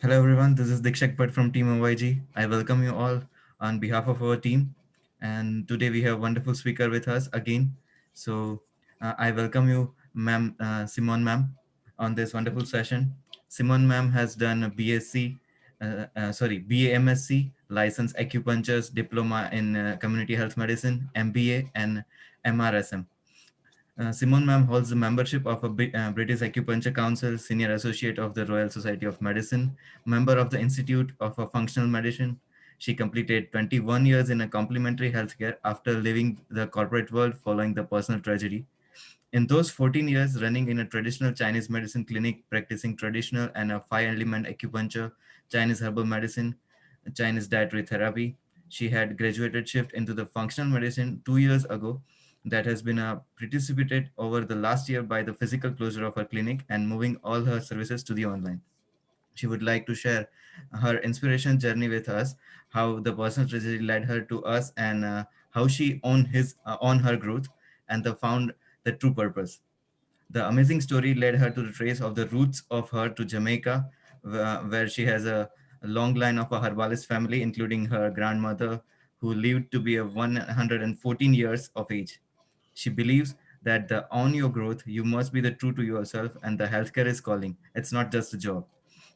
Hello everyone, this is Dikshak Bhatt from Team OYG. I welcome you all on behalf of our team. And today we have a wonderful speaker with us again. So I welcome you, ma'am, Simone ma'am, on this wonderful Thank you. session. Simone ma'am has done a BAMSc, licensed acupuncturist diploma in community health medicine, MBA, and MRSM. Simone Ma'am holds the membership of a British Acupuncture Council, Senior Associate of the Royal Society of Medicine, member of the Institute of Functional Medicine. She completed 21 years in a complementary healthcare after leaving the corporate world following the personal tragedy. In those 14 years running in a traditional Chinese medicine clinic, practicing traditional and a five-element acupuncture, Chinese herbal medicine, Chinese dietary therapy, she had graduated shift into the functional medicine 2 years ago. That has been precipitated over the last year by the physical closure of her clinic and moving all her services to the online. She would like to share her inspiration journey with us, how the personal tragedy led her to us, and how she on her growth and the found the true purpose. The amazing story led her to the trace of the roots of her to Jamaica, where she has a long line of a herbalist family, including her grandmother, who lived to be a 114 years of age. She believes that the on your growth, you must be the true to yourself, and the healthcare is calling. It's not just a job.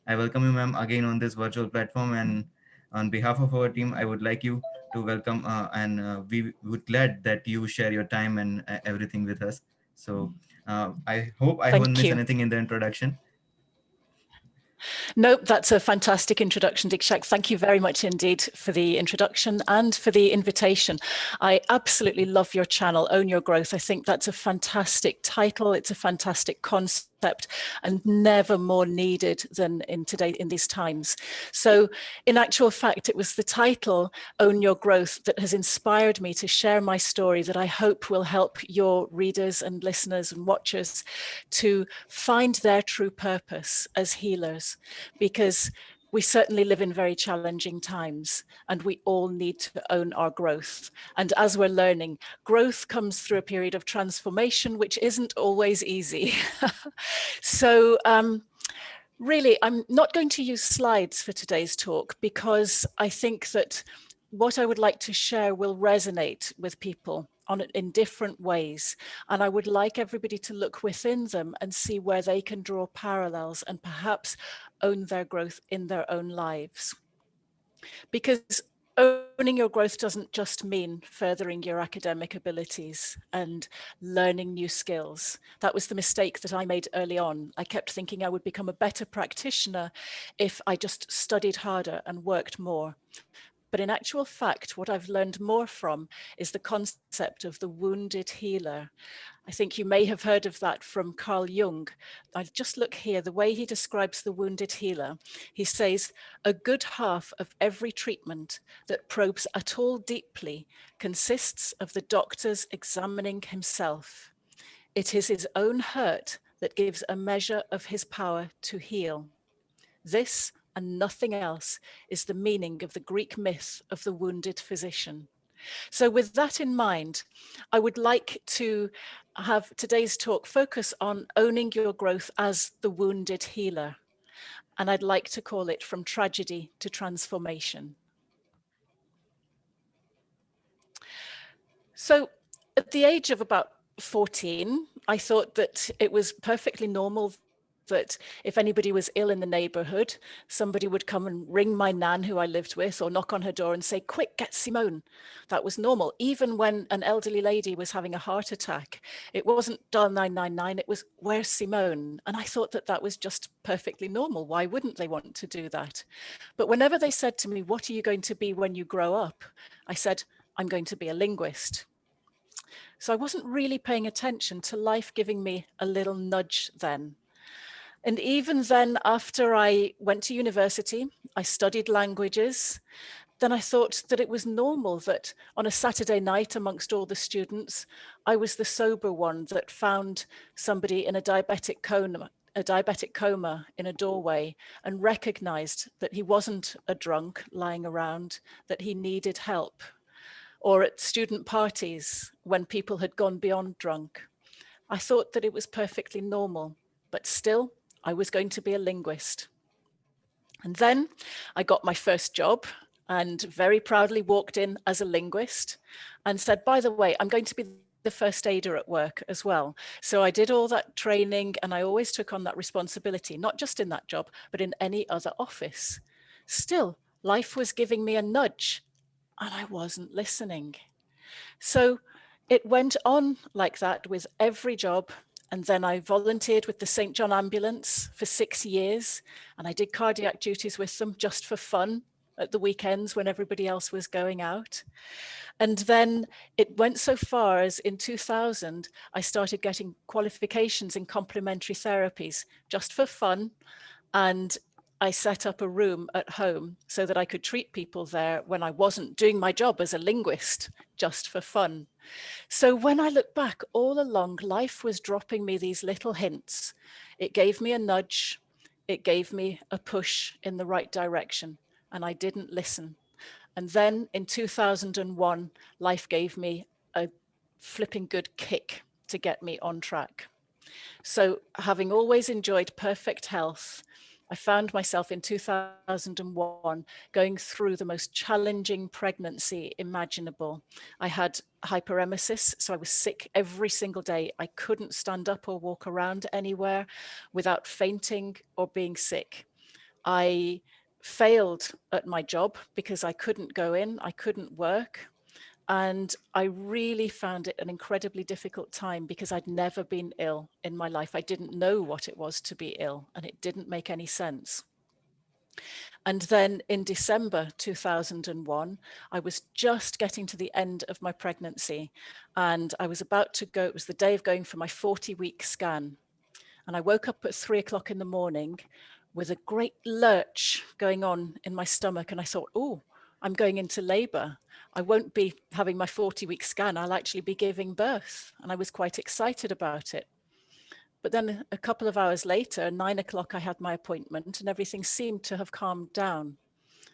I welcome you, ma'am, again on this virtual platform, and on behalf of our team, I would like you to welcome, and we would glad that you share your time and everything with us. So I hope I won't Thank miss you. anything in the introduction. No, that's a fantastic introduction, Dikshak. Thank you very much indeed for the introduction and for the invitation. I absolutely love your channel, Own Your Growth. I think that's a fantastic title. It's a fantastic concept and never more needed than in these times. So in actual fact, it was the title, Own Your Growth, that has inspired me to share my story that I hope will help your readers and listeners and watchers to find their true purpose as healers, because we certainly live in very challenging times and we all need to own our growth. And as we're learning, growth comes through a period of transformation, which isn't always easy. So, really, I'm not going to use slides for today's talk because I think that what I would like to share will resonate with people in different ways. And I would like everybody to look within them and see where they can draw parallels and perhaps own their growth in their own lives. Because owning your growth doesn't just mean furthering your academic abilities and learning new skills. That was the mistake that I made early on. I kept thinking I would become a better practitioner if I just studied harder and worked more. But in actual fact, what I've learned more from is the concept of the wounded healer. I think you may have heard of that from Carl Jung. I just look here, the way he describes the wounded healer. He says, a good half of every treatment that probes at all deeply consists of the doctor's examining himself. It is his own hurt that gives a measure of his power to heal. This and nothing else is the meaning of the Greek myth of the wounded physician. So, with that in mind, I would like to have today's talk focus on owning your growth as the wounded healer. And I'd like to call it From Tragedy to Transformation. So, at the age of about 14, I thought that it was perfectly normal that if anybody was ill in the neighborhood, somebody would come and ring my nan who I lived with or knock on her door and say, quick, get Simone. That was normal. Even when an elderly lady was having a heart attack, it wasn't dial 999, it was, where's Simone? And I thought that that was just perfectly normal. Why wouldn't they want to do that? But whenever they said to me, what are you going to be when you grow up? I said, I'm going to be a linguist. So I wasn't really paying attention to life giving me a little nudge then. And even then, after I went to university, I studied languages. Then I thought that it was normal that on a Saturday night amongst all the students, I was the sober one that found somebody in a diabetic coma in a doorway and recognized that he wasn't a drunk lying around, that he needed help. Or at student parties when people had gone beyond drunk. I thought that it was perfectly normal, but still, I was going to be a linguist. And then I got my first job and very proudly walked in as a linguist and said, by the way, I'm going to be the first aider at work as well. So I did all that training and I always took on that responsibility, not just in that job, but in any other office. Still, life was giving me a nudge and I wasn't listening. So it went on like that with every job. And then I volunteered with the St. John Ambulance for 6 years. And I did cardiac duties with them just for fun at the weekends when everybody else was going out. And then it went so far as in 2000, I started getting qualifications in complementary therapies just for fun. And I set up a room at home so that I could treat people there when I wasn't doing my job as a linguist, just for fun. So when I look back, all along, life was dropping me these little hints. It gave me a nudge. It gave me a push in the right direction, and I didn't listen. And then in 2001, life gave me a flipping good kick to get me on track. So, having always enjoyed perfect health, I found myself in 2001 going through the most challenging pregnancy imaginable. I had hyperemesis, so I was sick every single day. I couldn't stand up or walk around anywhere without fainting or being sick. I failed at my job because I couldn't go in, I couldn't work. And I really found it an incredibly difficult time because I'd never been ill in my life. I didn't know what it was to be ill, and it didn't make any sense. And then in December 2001, I was just getting to the end of my pregnancy, and I was about to go. It was the day of going for my 40-week scan. And I woke up at 3 o'clock in the morning with a great lurch going on in my stomach. And I thought, oh, I'm going into labor. I won't be having my 40-week scan. I'll actually be giving birth. And I was quite excited about it. But then a couple of hours later, 9 o'clock, I had my appointment and everything seemed to have calmed down.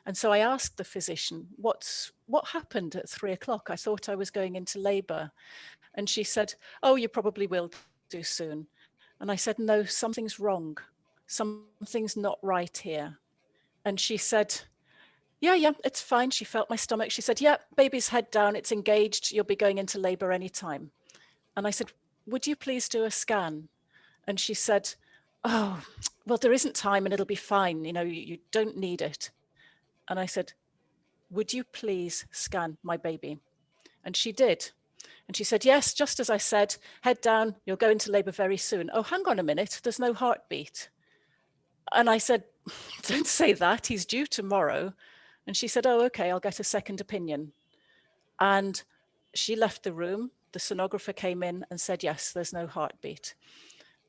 And so I asked the physician, what happened at 3 o'clock? I thought I was going into labor. And she said, oh, you probably will do soon. And I said, no, something's wrong. Something's not right here. And she said, yeah, it's fine. She felt my stomach. She said, yeah, baby's head down. It's engaged. You'll be going into labor anytime. And I said, would you please do a scan? And she said, oh, well, there isn't time and it'll be fine. You don't need it. And I said, would you please scan my baby? And she did. And she said, yes, just as I said, head down, you'll go into labor very soon. Oh, hang on a minute, there's no heartbeat. And I said, don't say that, he's due tomorrow. And she said, oh, okay, I'll get a second opinion. And she left the room. The sonographer came in and said, yes, there's no heartbeat.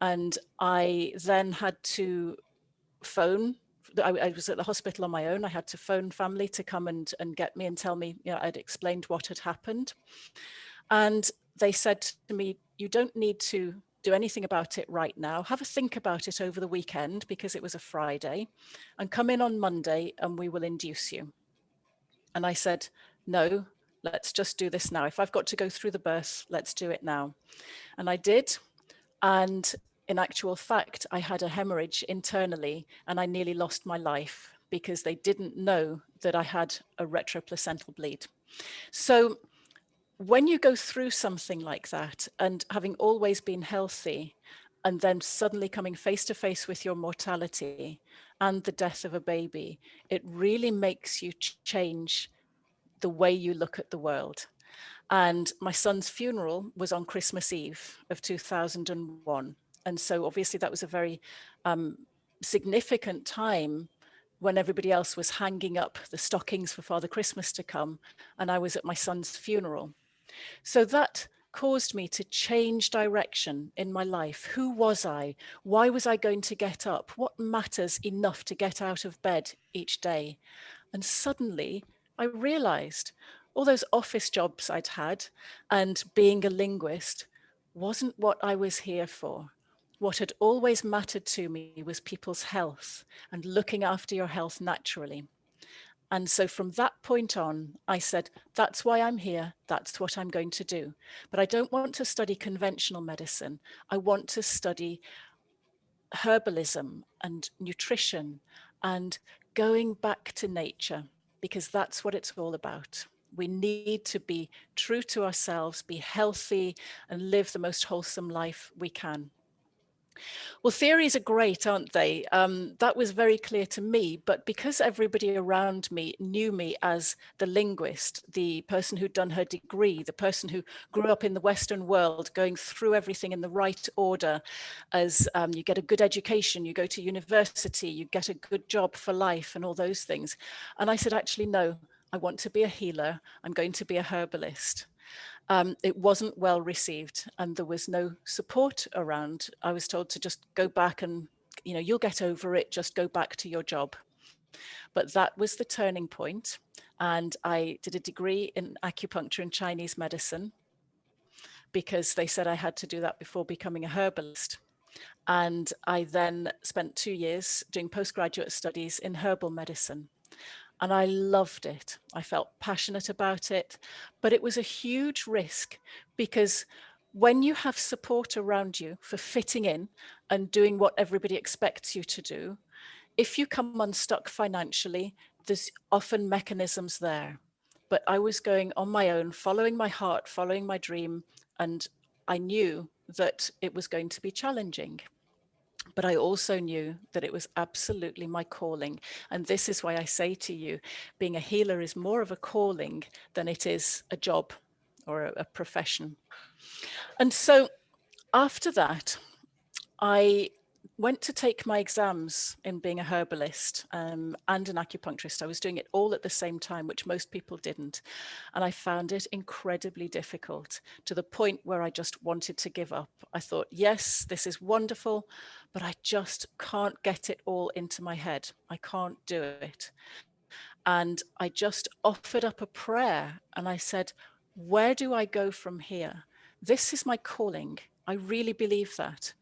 And I then had to phone. I was at the hospital on my own. I had to phone family to come and get me and tell me, I'd explained what had happened. And they said to me, you don't need to do anything about it right now. Have a think about it over the weekend because it was a Friday, and come in on Monday and we will induce you. And I said, no, let's just do this now. If I've got to go through the birth, let's do it now. And I did. And in actual fact, I had a hemorrhage internally and I nearly lost my life because they didn't know that I had a retroplacental bleed. So when you go through something like that, and having always been healthy, and then suddenly coming face to face with your mortality and the death of a baby, it really makes you change the way you look at the world. And my son's funeral was on Christmas Eve of 2001. And so obviously that was a very significant time when everybody else was hanging up the stockings for Father Christmas to come. And I was at my son's funeral. So that caused me to change direction in my life. Who was I? Why was I going to get up? What matters enough to get out of bed each day? And suddenly I realized all those office jobs I'd had and being a linguist wasn't what I was here for. What had always mattered to me was people's health and looking after your health naturally. And so from that point on, I said, that's why I'm here. That's what I'm going to do. But I don't want to study conventional medicine. I want to study herbalism and nutrition and going back to nature, because that's what it's all about. We need to be true to ourselves, be healthy, and live the most wholesome life we can. Well, theories are great, aren't they? That was very clear to me, but because everybody around me knew me as the linguist, the person who'd done her degree, the person who grew up in the Western world, going through everything in the right order, as you get a good education, you go to university, you get a good job for life and all those things. And I said, actually, no, I want to be a healer. I'm going to be a herbalist. It wasn't well received and there was no support around. I was told to just go back and, you'll get over it, just go back to your job. But that was the turning point. And I did a degree in acupuncture and Chinese medicine because they said I had to do that before becoming a herbalist. And I then spent 2 years doing postgraduate studies in herbal medicine. And I loved it. I felt passionate about it, but it was a huge risk because when you have support around you for fitting in and doing what everybody expects you to do, if you come unstuck financially, there's often mechanisms there. But I was going on my own, following my heart, following my dream, and I knew that it was going to be challenging. But I also knew that it was absolutely my calling. And this is why I say to you, being a healer is more of a calling than it is a job or a profession. And so after that, I went to take my exams in being a herbalist and an acupuncturist. I was doing it all at the same time, which most people didn't. And I found it incredibly difficult to the point where I just wanted to give up. I thought, yes, this is wonderful, but I just can't get it all into my head. I can't do it. And I just offered up a prayer and I said, where do I go from here? This is my calling. I really believe that.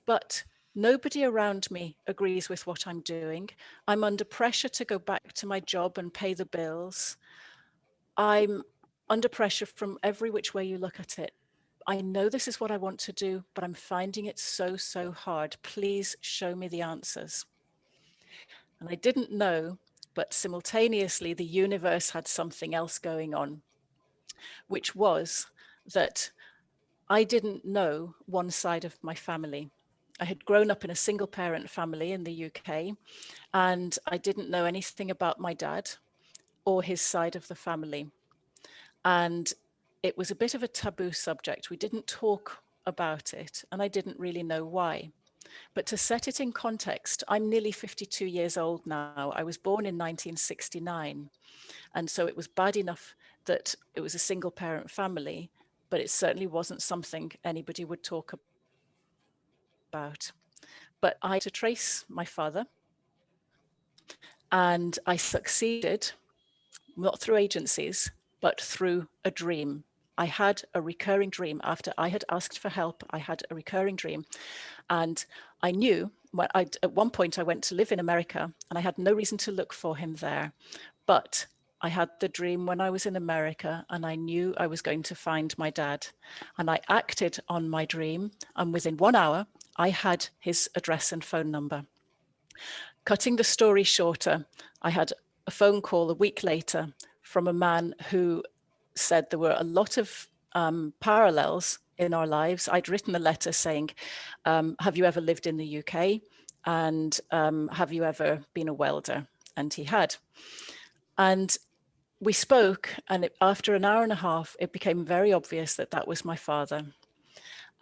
But nobody around me agrees with what I'm doing. I'm under pressure to go back to my job and pay the bills. I'm under pressure from every which way you look at it. I know this is what I want to do, but I'm finding it so, so hard. Please show me the answers. And I didn't know, but simultaneously, the universe had something else going on, which was that I didn't know one side of my family. I had grown up in a single parent family in the UK, and I didn't know anything about my dad or his side of the family. And it was a bit of a taboo subject. We didn't talk about it, and I didn't really know why. But to set it in context, I'm nearly 52 years old now. I was born in 1969. And so it was bad enough that it was a single parent family, but it certainly wasn't something anybody would talk about. But I had to trace my father, and I succeeded, not through agencies, but through a dream. I had a recurring dream after I had asked for help. I had a recurring dream, and I knew at one point I went to live in America, and I had no reason to look for him there. But I had the dream when I was in America, and I knew I was going to find my dad. And I acted on my dream, and within 1 hour, I had his address and phone number. Cutting the story shorter, I had a phone call a week later from a man who said there were a lot of parallels in our lives. I'd written a letter saying, have you ever lived in the UK? And have you ever been a welder? And he had. And we spoke, and after an hour and a half, it became very obvious that that was my father.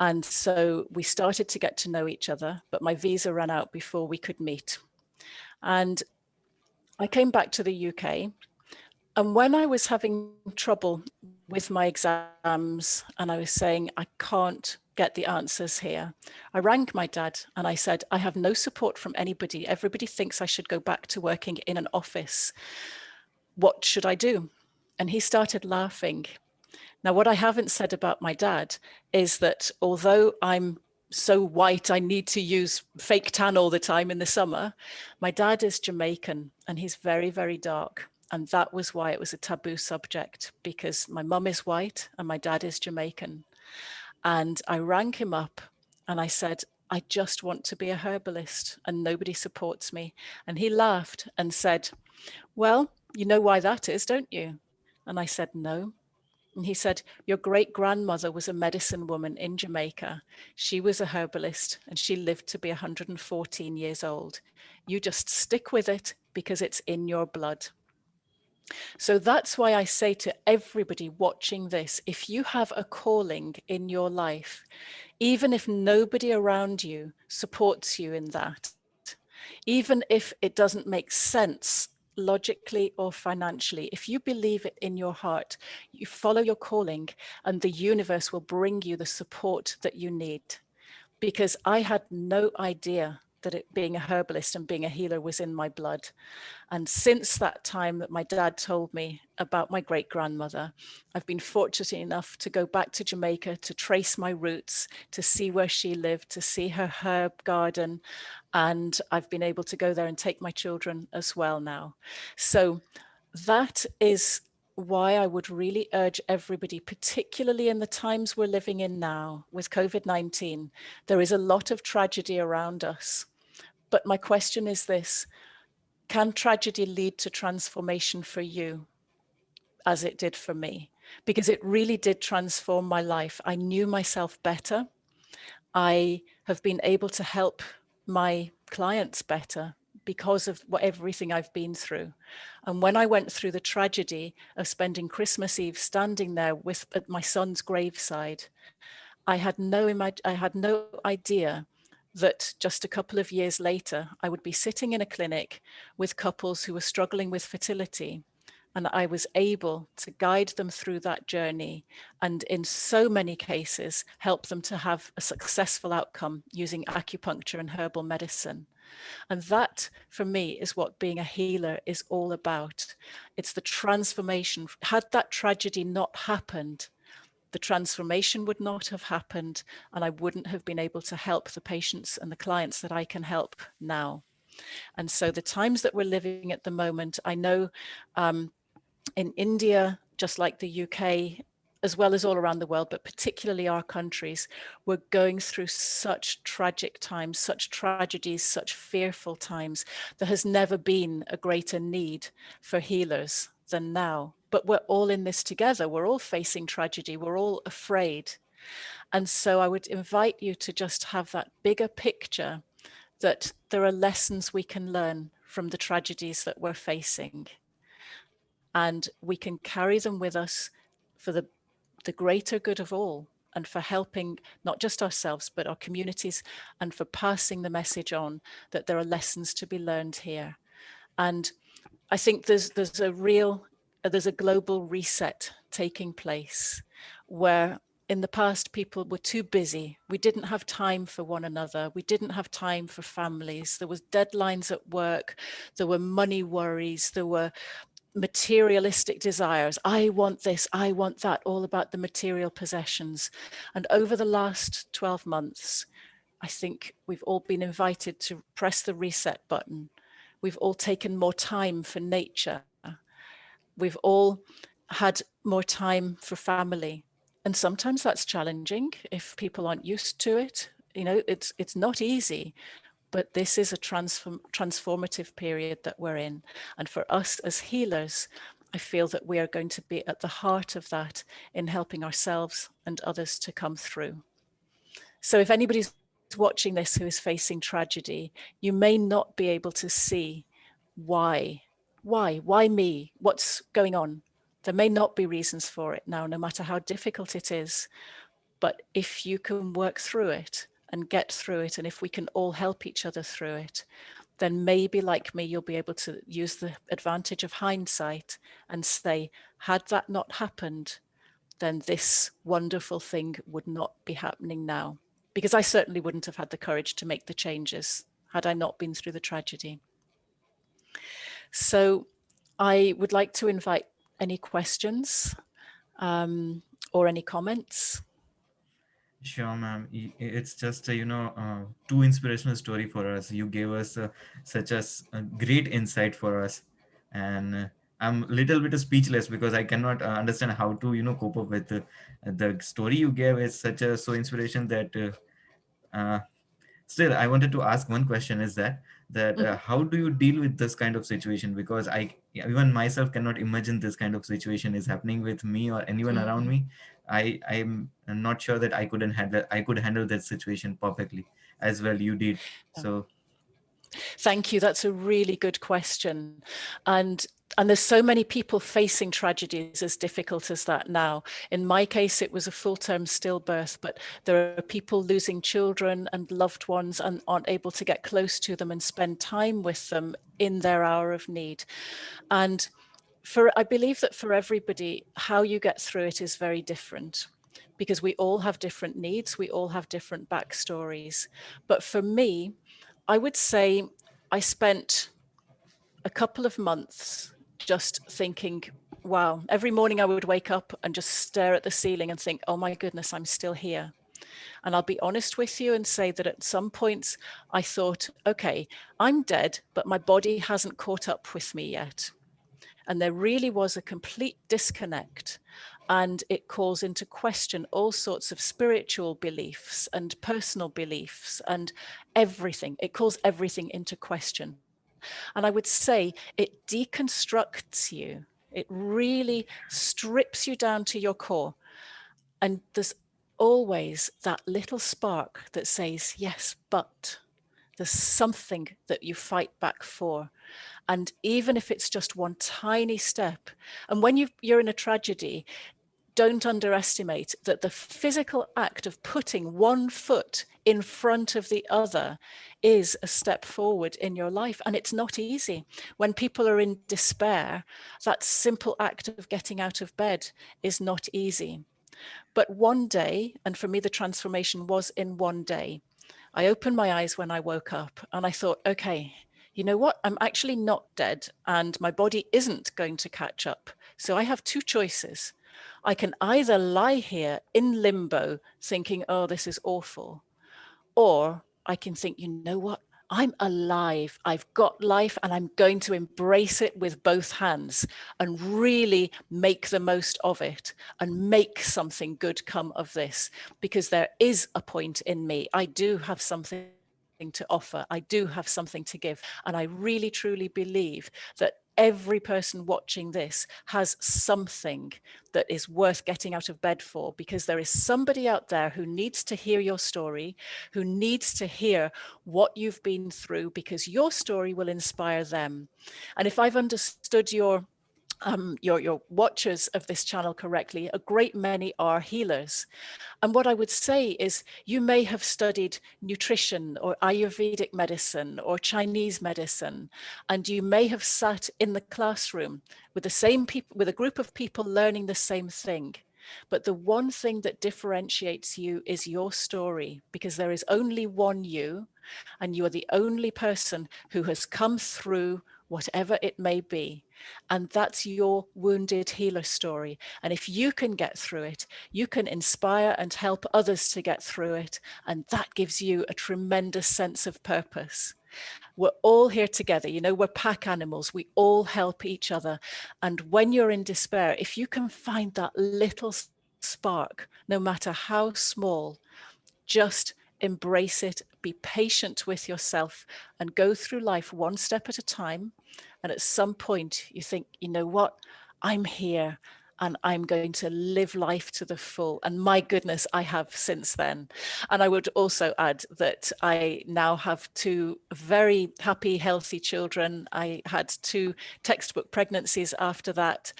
And so we started to get to know each other, but my visa ran out before we could meet. And I came back to the UK. And when I was having trouble with my exams and I was saying, I can't get the answers here, I rang my dad and I said, I have no support from anybody. Everybody thinks I should go back to working in an office. What should I do? And he started laughing. Now, what I haven't said about my dad is that although I'm so white, I need to use fake tan all the time in the summer, my dad is Jamaican and he's very, very dark. And that was why it was a taboo subject, because my mum is white and my dad is Jamaican. And I rang him up and I said, I just want to be a herbalist and nobody supports me. And he laughed and said, well, you know why that is, don't you? And I said, no. And he said, your great grandmother was a medicine woman in Jamaica. She was a herbalist and she lived to be 114 years old. You just stick with it because it's in your blood. So that's why I say to everybody watching this, if you have a calling in your life, even if nobody around you supports you in that, even if it doesn't make sense logically or financially, if you believe it in your heart, you follow your calling and the universe will bring you the support that you need. Because I had no idea that being a herbalist and being a healer was in my blood. And since that time that my dad told me about my great grandmother, I've been fortunate enough to go back to Jamaica to trace my roots, to see where she lived, to see her herb garden. And I've been able to go there and take my children as well now. So that is why I would really urge everybody, particularly in the times we're living in now with COVID-19, there is a lot of tragedy around us. But my question is this: can tragedy lead to transformation for you as it did for me? Because it really did transform my life. I knew myself better. I have been able to help my clients better because of everything I've been through. And when I went through the tragedy of spending Christmas Eve standing there at my son's graveside, I had no idea that just a couple of years later, I would be sitting in a clinic with couples who were struggling with fertility. And I was able to guide them through that journey and in so many cases, help them to have a successful outcome using acupuncture and herbal medicine. And that, for me, is what being a healer is all about. It's the transformation. Had that tragedy not happened, the transformation would not have happened, and I wouldn't have been able to help the patients and the clients that I can help now. And so the times that we're living at the moment, I know in India, just like the UK, as well as all around the world, but particularly our countries, we're going through such tragic times, such tragedies, such fearful times. There has never been a greater need for healers than now. But we're all in this together. We're all facing tragedy. We're all afraid. And so I would invite you to just have that bigger picture that there are lessons we can learn from the tragedies that we're facing. And we can carry them with us for the greater good of all, and for helping not just ourselves, but our communities, and for passing the message on that there are lessons to be learned here. And I think there's a global reset taking place where in the past people were too busy. We didn't have time for one another. We didn't have time for families. There was deadlines at work. There were money worries. There were materialistic desires. I want this, I want that, all about the material possessions. And over the last 12 months, I think we've all been invited to press the reset button. We've all taken more time for nature. We've all had more time for family. And sometimes that's challenging if people aren't used to it. You know, it's not easy, but this is a transformative period that we're in. And for us as healers, I feel that we are going to be at the heart of that in helping ourselves and others to come through. So if anybody's watching this who is facing tragedy, you may not be able to see why. Why me? What's going on? There may not be reasons for it now, no matter how difficult it is. But if you can work through it and get through it, and if we can all help each other through it, then maybe like me, you'll be able to use the advantage of hindsight and say, had that not happened, then this wonderful thing would not be happening now. Because I certainly wouldn't have had the courage to make the changes had I not been through the tragedy. So I would like to invite any questions or any comments. Sure, ma'am. It's just too inspirational story for us. You gave us such a great insight for us, and I'm a little bit speechless because I cannot understand how to cope up with the story you gave. Is such a so inspiration that Still, I wanted to ask one question, is that Mhm. how do you deal with this kind of situation? Because even myself cannot imagine this kind of situation is happening with me or anyone around Mhm. me. I'm not sure that I could handle that situation perfectly as well you did. So Thank you. That's a really good question. And and there's so many people facing tragedies as difficult as that now. In my case, it was a full-term stillbirth, but there are people losing children and loved ones and aren't able to get close to them and spend time with them in their hour of need. And I believe that for everybody, how you get through it is very different because we all have different needs, we all have different backstories. But for me, I would say I spent a couple of months just thinking, wow, every morning I would wake up and just stare at the ceiling and think, oh my goodness, I'm still here. And I'll be honest with you and say that at some points I thought, okay, I'm dead, but my body hasn't caught up with me yet. And there really was a complete disconnect. And it calls into question all sorts of spiritual beliefs and personal beliefs and everything. It calls everything into question. And I would say it deconstructs you. It really strips you down to your core. And there's always that little spark that says, yes, but there's something that you fight back for. And even if it's just one tiny step, and when you're in a tragedy, don't underestimate that the physical act of putting one foot in front of the other is a step forward in your life. And it's not easy. When people are in despair, that simple act of getting out of bed is not easy. But one day, and for me, the transformation was in one day, I opened my eyes when I woke up and I thought, okay, you know what? I'm actually not dead and my body isn't going to catch up. So I have two choices. I can either lie here in limbo thinking, oh, this is awful, or I can think, you know what? I'm alive. I've got life and I'm going to embrace it with both hands and really make the most of it and make something good come of this, because there is a point in me. I do have something to offer. I do have something to give. And I really, truly believe that every person watching this has something that is worth getting out of bed for, because there is somebody out there who needs to hear your story, who needs to hear what you've been through, because your story will inspire them. And if I've understood your watchers of this channel correctly, a great many are healers. And what I would say is you may have studied nutrition or Ayurvedic medicine or Chinese medicine, and you may have sat in the classroom with the same people, with a group of people learning the same thing. But the one thing that differentiates you is your story, because there is only one you, and you are the only person who has come through whatever it may be. And that's your wounded healer story. And if you can get through it, you can inspire and help others to get through it. And that gives you a tremendous sense of purpose. We're all here together. You know, we're pack animals. We all help each other. And when you're in despair, if you can find that little spark, no matter how small, just embrace it, be patient with yourself, and go through life one step at a time. And at some point, you think, you know what? I'm here and I'm going to live life to the full. And my goodness, I have since then. And I would also add that I now have two very happy, healthy children. I had two textbook pregnancies after that.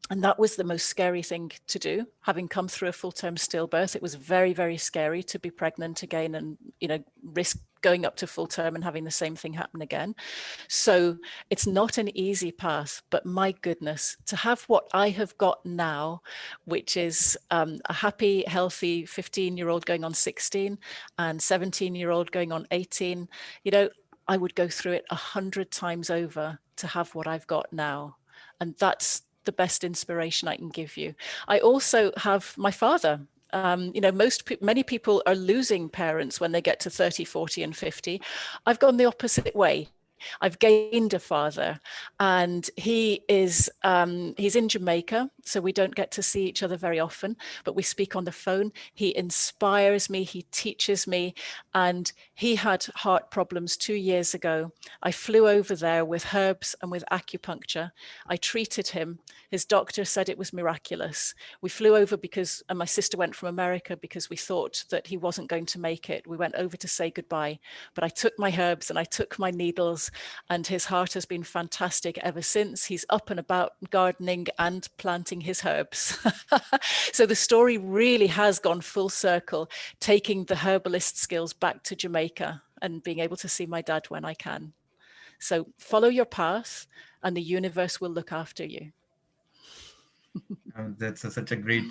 And that was the most scary thing to do, having come through a full-term stillbirth. It was very, very scary to be pregnant again and, you know, risk going up to full term and having the same thing happen again. So it's not an easy path, but my goodness, to have what I have got now, which is a happy, healthy 15-year-old going on 16 and 17-year-old going on 18, you know, I would go through it 100 times over to have what I've got now. And that's the best inspiration I can give you. I also have my father. You know, many people are losing parents when they get to 30, 40 and 50. I've gone the opposite way. I've gained a father, and he's in Jamaica, so we don't get to see each other very often, but we speak on the phone. He inspires me, he teaches me, and he had heart problems 2 years ago. I flew over there with herbs and with acupuncture. I treated him. His doctor said it was miraculous. We flew over because, and my sister went from America because we thought that he wasn't going to make it. We went over to say goodbye, but I took my herbs and I took my needles, and his heart has been fantastic ever since. He's up and about gardening and planting his herbs. So the story really has gone full circle, taking the herbalist skills back to Jamaica and being able to see my dad when I can. So follow your path and the universe will look after you. That's such a great.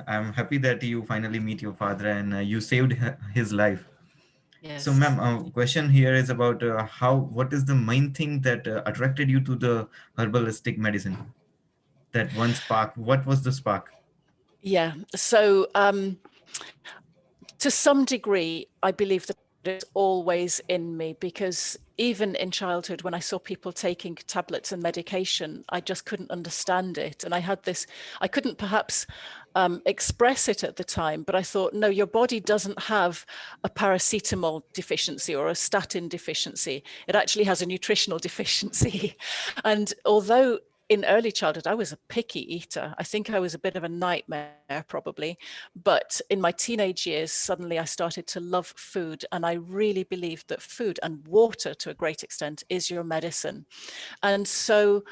I'm happy that you finally meet your father and you saved his life. So, ma'am, Yes. question here is about what is the main thing that attracted you to the herbalistic medicine? That one spark. What was the spark? Yeah. So to some degree, I believe that it's always in me, because even in childhood, when I saw people taking tablets and medication, I just couldn't understand it. And I had this, I couldn't perhaps express it at the time, but I thought, no, your body doesn't have a paracetamol deficiency or a statin deficiency. It actually has a nutritional deficiency. And although in early childhood, I was a picky eater. I think I was a bit of a nightmare, probably. But in my teenage years, suddenly I started to love food. And I really believed that food and water, to a great extent, is your medicine. And so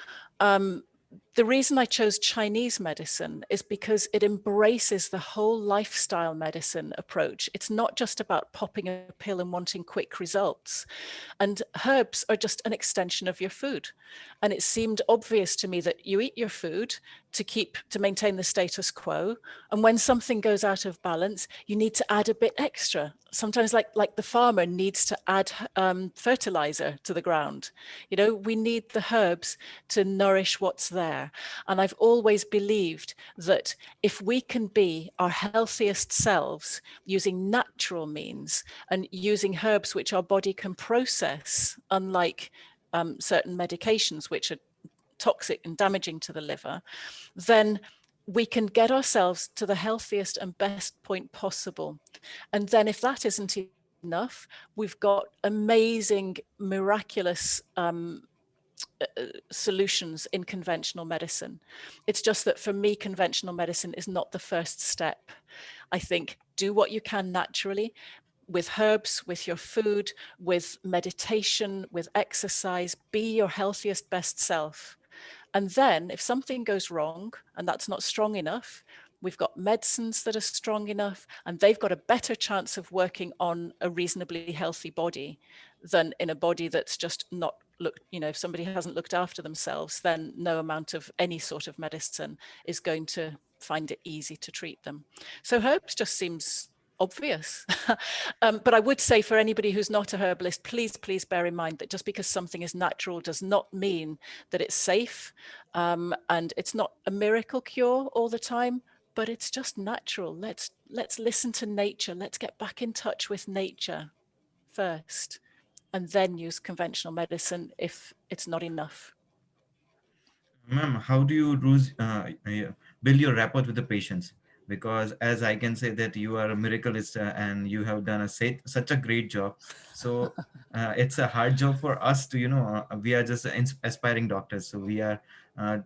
the reason I chose Chinese medicine is because it embraces the whole lifestyle medicine approach. It's not just about popping a pill and wanting quick results. And herbs are just an extension of your food. And it seemed obvious to me that you eat your food to maintain the status quo. And when something goes out of balance, you need to add a bit extra. Sometimes like the farmer needs to add fertilizer to the ground. You know, we need the herbs to nourish what's there. And I've always believed that if we can be our healthiest selves using natural means and using herbs which our body can process, unlike certain medications which are toxic and damaging to the liver, then we can get ourselves to the healthiest and best point possible. And then if that isn't enough, we've got amazing, miraculous solutions in conventional medicine. It's just that for me, conventional medicine is not the first step. I think do what you can naturally with herbs, with your food, with meditation, with exercise, be your healthiest, best self. And then if something goes wrong and that's not strong enough, we've got medicines that are strong enough and they've got a better chance of working on a reasonably healthy body than in a body that's just not if somebody hasn't looked after themselves, then no amount of any sort of medicine is going to find it easy to treat them. So herbs just seems obvious. But I would say for anybody who's not a herbalist, please bear in mind that just because something is natural does not mean that it's safe. And it's not a miracle cure all the time, but it's just natural. Let's listen to nature. Let's get back in touch with nature first, and then use conventional medicine if it's not enough. Ma'am, how do you build your rapport with the patients? Because as I can say that you are a miraculist and you have done such a great job. So it's a hard job for us to, we are just aspiring doctors. So we are uh,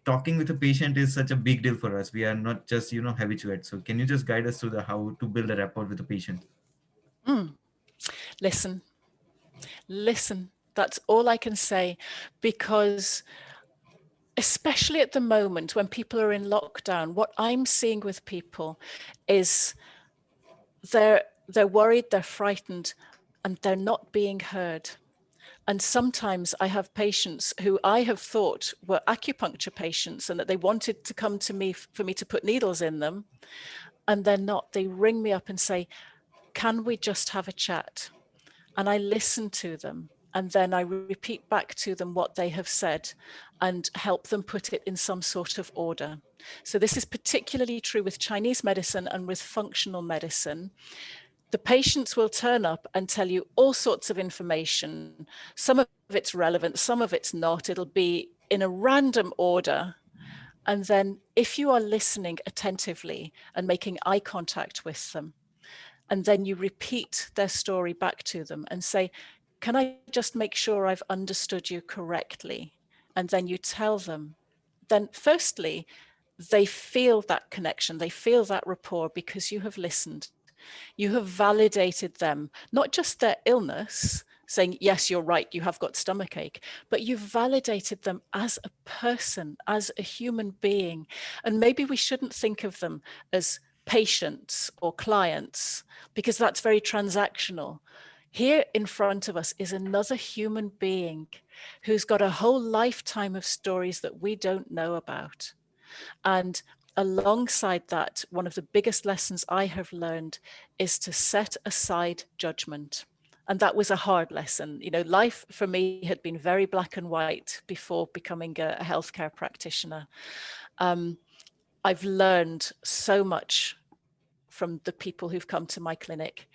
talking with a patient is such a big deal for us. We are not just, habituate. So can you just guide us through the how to build a rapport with the patient? Mm. Listen. That's all I can say, because especially at the moment when people are in lockdown, what I'm seeing with people is they're worried, they're frightened, and they're not being heard. And sometimes I have patients who I have thought were acupuncture patients and that they wanted to come to me for me to put needles in them, and they're not. They ring me up and say, can we just have a chat? And I listen to them. And then I repeat back to them what they have said and help them put it in some sort of order. So this is particularly true with Chinese medicine and with functional medicine. The patients will turn up and tell you all sorts of information. Some of it's relevant, some of it's not. It'll be in a random order. And then if you are listening attentively and making eye contact with them, and then you repeat their story back to them and say, can I just make sure I've understood you correctly? And then you tell them, then firstly, they feel that connection, they feel that rapport because you have listened. You have validated them, not just their illness, saying, yes, you're right, you have got stomachache, but you've validated them as a person, as a human being. And maybe we shouldn't think of them as patients or clients, because that's very transactional. Here in front of us is another human being who's got a whole lifetime of stories that we don't know about. And alongside that, one of the biggest lessons I have learned is to set aside judgment. And that was a hard lesson. You know, life for me had been very black and white before becoming a healthcare practitioner. I've learned so much from the people who've come to my clinic.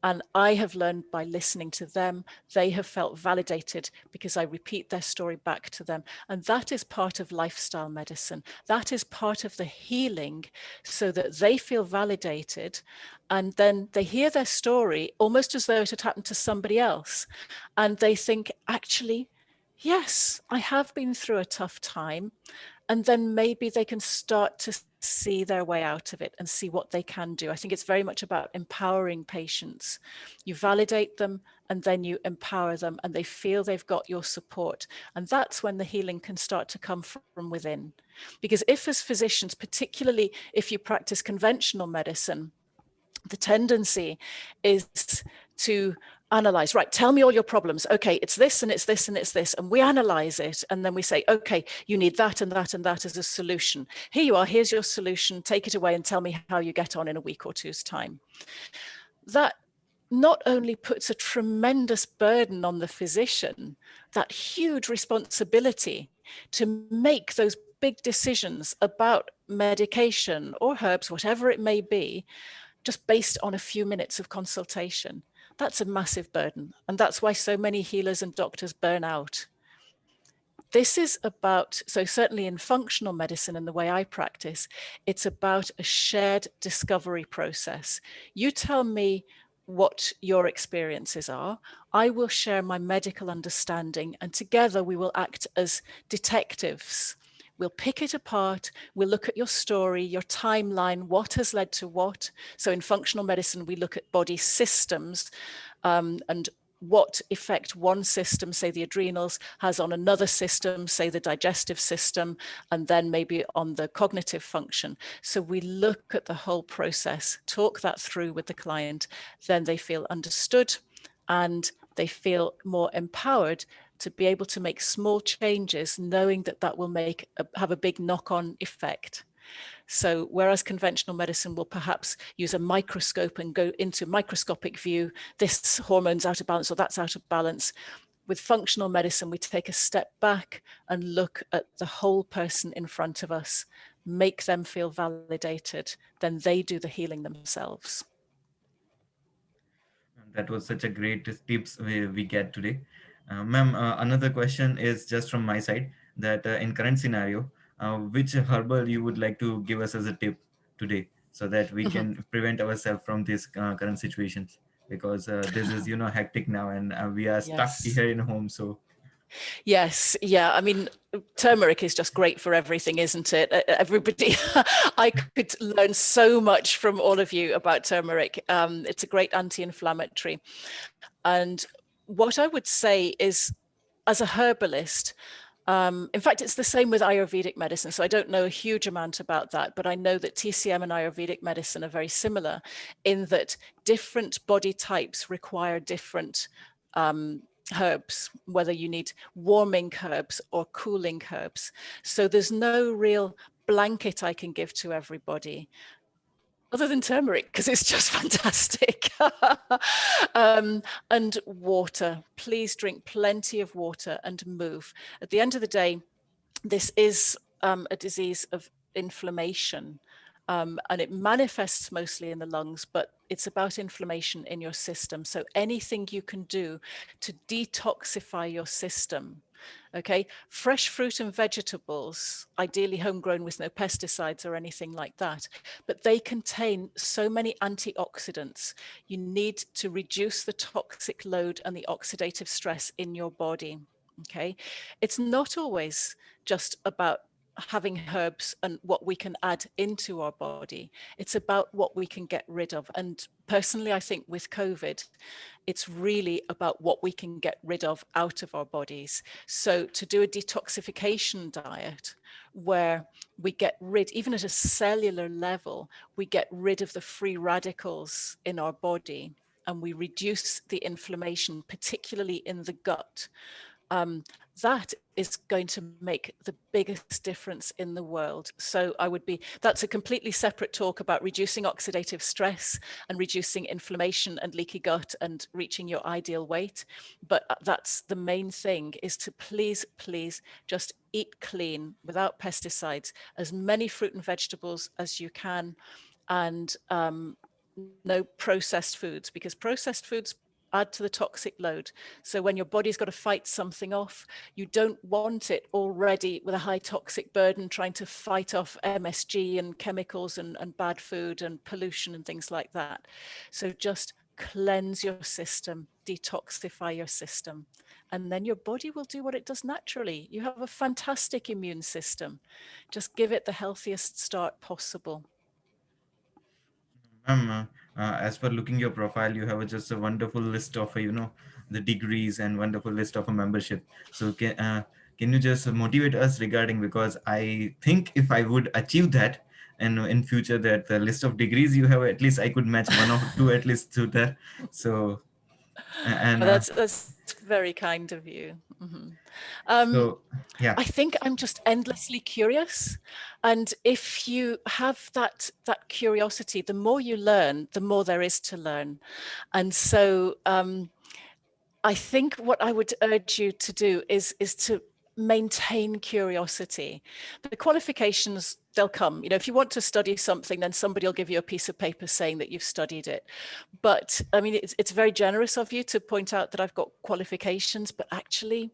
And I have learned by listening to them. They have felt validated because I repeat their story back to them. And that is part of lifestyle medicine. That is part of the healing so that they feel validated. And then they hear their story almost as though it had happened to somebody else. And they think, actually, yes, I have been through a tough time. And then maybe they can start to see their way out of it and see what they can do. I think it's very much about empowering patients. You validate them and then you empower them and they feel they've got your support. And that's when the healing can start to come from within. Because if as physicians, particularly if you practice conventional medicine, the tendency is to analyze, right, tell me all your problems. Okay, it's this and it's this and it's this. And we analyze it. And then we say, okay, you need that and that and that as a solution. Here you are, here's your solution. Take it away and tell me how you get on in a week or two's time. That not only puts a tremendous burden on the physician, that huge responsibility to make those big decisions about medication or herbs, whatever it may be, just based on a few minutes of consultation. That's a massive burden. And that's why so many healers and doctors burn out. This is about, so certainly in functional medicine and the way I practice, it's about a shared discovery process. You tell me what your experiences are. I will share my medical understanding, and together we will act as detectives. We'll pick it apart. We'll look at your story, your timeline, what has led to what. So in functional medicine, we look at body systems and what effect one system, say the adrenals, has on another system, say the digestive system, and then maybe on the cognitive function. So we look at the whole process, talk that through with the client, then they feel understood and they feel more empowered to be able to make small changes, knowing that that will have a big knock-on effect. So whereas conventional medicine will perhaps use a microscope and go into microscopic view, this hormone's out of balance or that's out of balance, with functional medicine, we take a step back and look at the whole person in front of us, make them feel validated, then they do the healing themselves. That was such a great tips we get today. Ma'am, another question is just from my side that in current scenario, which herbal you would like to give us as a tip today so that we can prevent ourselves from these current situations? Because this is, hectic now and we are stuck Yes. here in home. So Yes, yeah. I mean, turmeric is just great for everything, isn't it? Everybody, I could learn so much from all of you about turmeric. It's a great anti-inflammatory. And what I would say is, as a herbalist, in fact, it's the same with Ayurvedic medicine. So I don't know a huge amount about that, but I know that TCM and Ayurvedic medicine are very similar in that different body types require different herbs, whether you need warming herbs or cooling herbs. So there's no real blanket I can give to everybody other than turmeric, because it's just fantastic. And water. Please drink plenty of water and move. At the end of the day, this is a disease of inflammation. And it manifests mostly in the lungs, but it's about inflammation in your system. So anything you can do to detoxify your system Okay, fresh fruit and vegetables, ideally homegrown with no pesticides or anything like that, but they contain so many antioxidants. You need to reduce the toxic load and the oxidative stress in your body. Okay, it's not always just about having herbs and what we can add into our body. It's about what we can get rid of. And personally, I think with COVID, it's really about what we can get rid of out of our bodies. So to do a detoxification diet where we get rid, even at a cellular level, we get rid of the free radicals in our body and we reduce the inflammation, particularly in the gut. That is going to make the biggest difference in the world. So that's a completely separate talk about reducing oxidative stress and reducing inflammation and leaky gut and reaching your ideal weight. But that's the main thing, is to please, please just eat clean without pesticides, as many fruit and vegetables as you can, and no processed foods, because processed foods add to the toxic load. So when your body's got to fight something off, you don't want it already with a high toxic burden trying to fight off MSG and chemicals and bad food and pollution and things like that. So just cleanse your system, detoxify your system, and then your body will do what it does naturally. You have a fantastic immune system. Just give it the healthiest start possible. Ma'am, as per looking your profile, you have just a wonderful list of the degrees and wonderful list of a membership. So can you just motivate us regarding, because I think if I would achieve that, and in future that the list of degrees you have, at least I could match one or two at least to that. So and Well, that's very kind of you. Um, so yeah. I think I'm just endlessly curious, and if you have that curiosity, the more you learn, the more there is to learn. And so I think what I would urge you to do is to maintain curiosity. The qualifications, they'll come. You know, if you want to study something, then somebody will give you a piece of paper saying that you've studied it. But I mean, it's very generous of you to point out that I've got qualifications, but actually,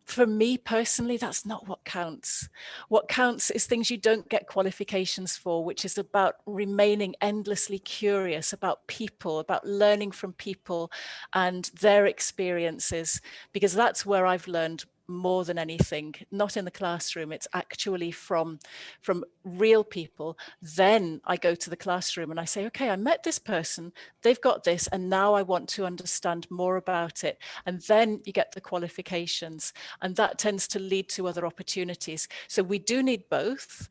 for me personally, that's not what counts. What counts is things you don't get qualifications for, which is about remaining endlessly curious about people, about learning from people and their experiences, because that's where I've learned more than anything. Not in the classroom, it's actually from real people. Then I go to the classroom and I say, okay, I met this person, they've got this, and now I want to understand more about it. And then you get the qualifications, and that tends to lead to other opportunities. So we do need both.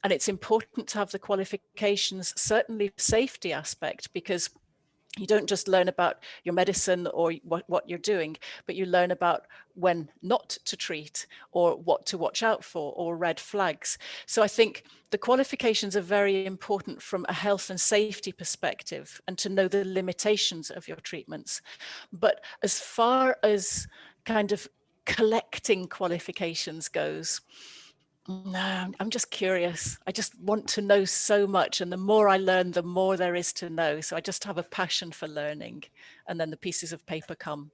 And it's important to have the qualifications, certainly safety aspect, because you don't just learn about your medicine or what you're doing, but you learn about when not to treat or what to watch out for or red flags. So I think the qualifications are very important from a health and safety perspective, and to know the limitations of your treatments. But as far as kind of collecting qualifications goes, no, I'm just curious. I just want to know so much. And the more I learn, the more there is to know. So I just have a passion for learning. And then the pieces of paper come.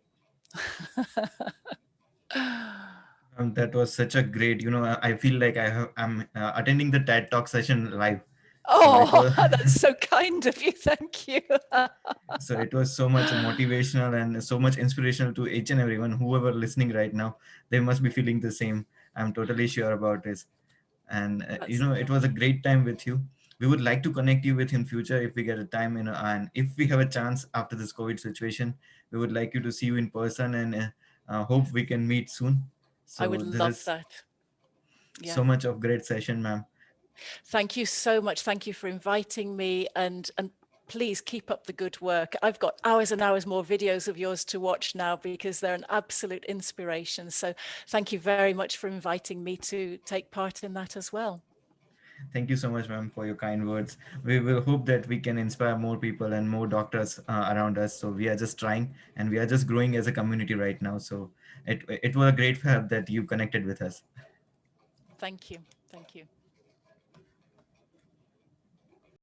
That was such a great, I feel like I'm attending the TED Talk session live. So it Oh, was that's so kind of you. Thank you. so it was so much motivational and so much inspirational to each and everyone, whoever listening right now. They must be feeling the same. I'm totally sure about this. And That's it was a great time with you. We would like to connect you with in future if we get a time, and if we have a chance after this COVID situation, we would like you to see you in person, and hope we can meet soon. I So would this love is that. so Yeah. much of great session, ma'am. Thank you so much. Thank you for inviting me, and please keep up the good work. I've got hours and hours more videos of yours to watch now, because they're an absolute inspiration. So thank you very much for inviting me to take part in that as well. Thank you so much, ma'am, for your kind words. We will hope that we can inspire more people and more doctors around us. So we are just trying, and we are just growing as a community right now. So it was a great help that you connected with us. Thank you. Thank you.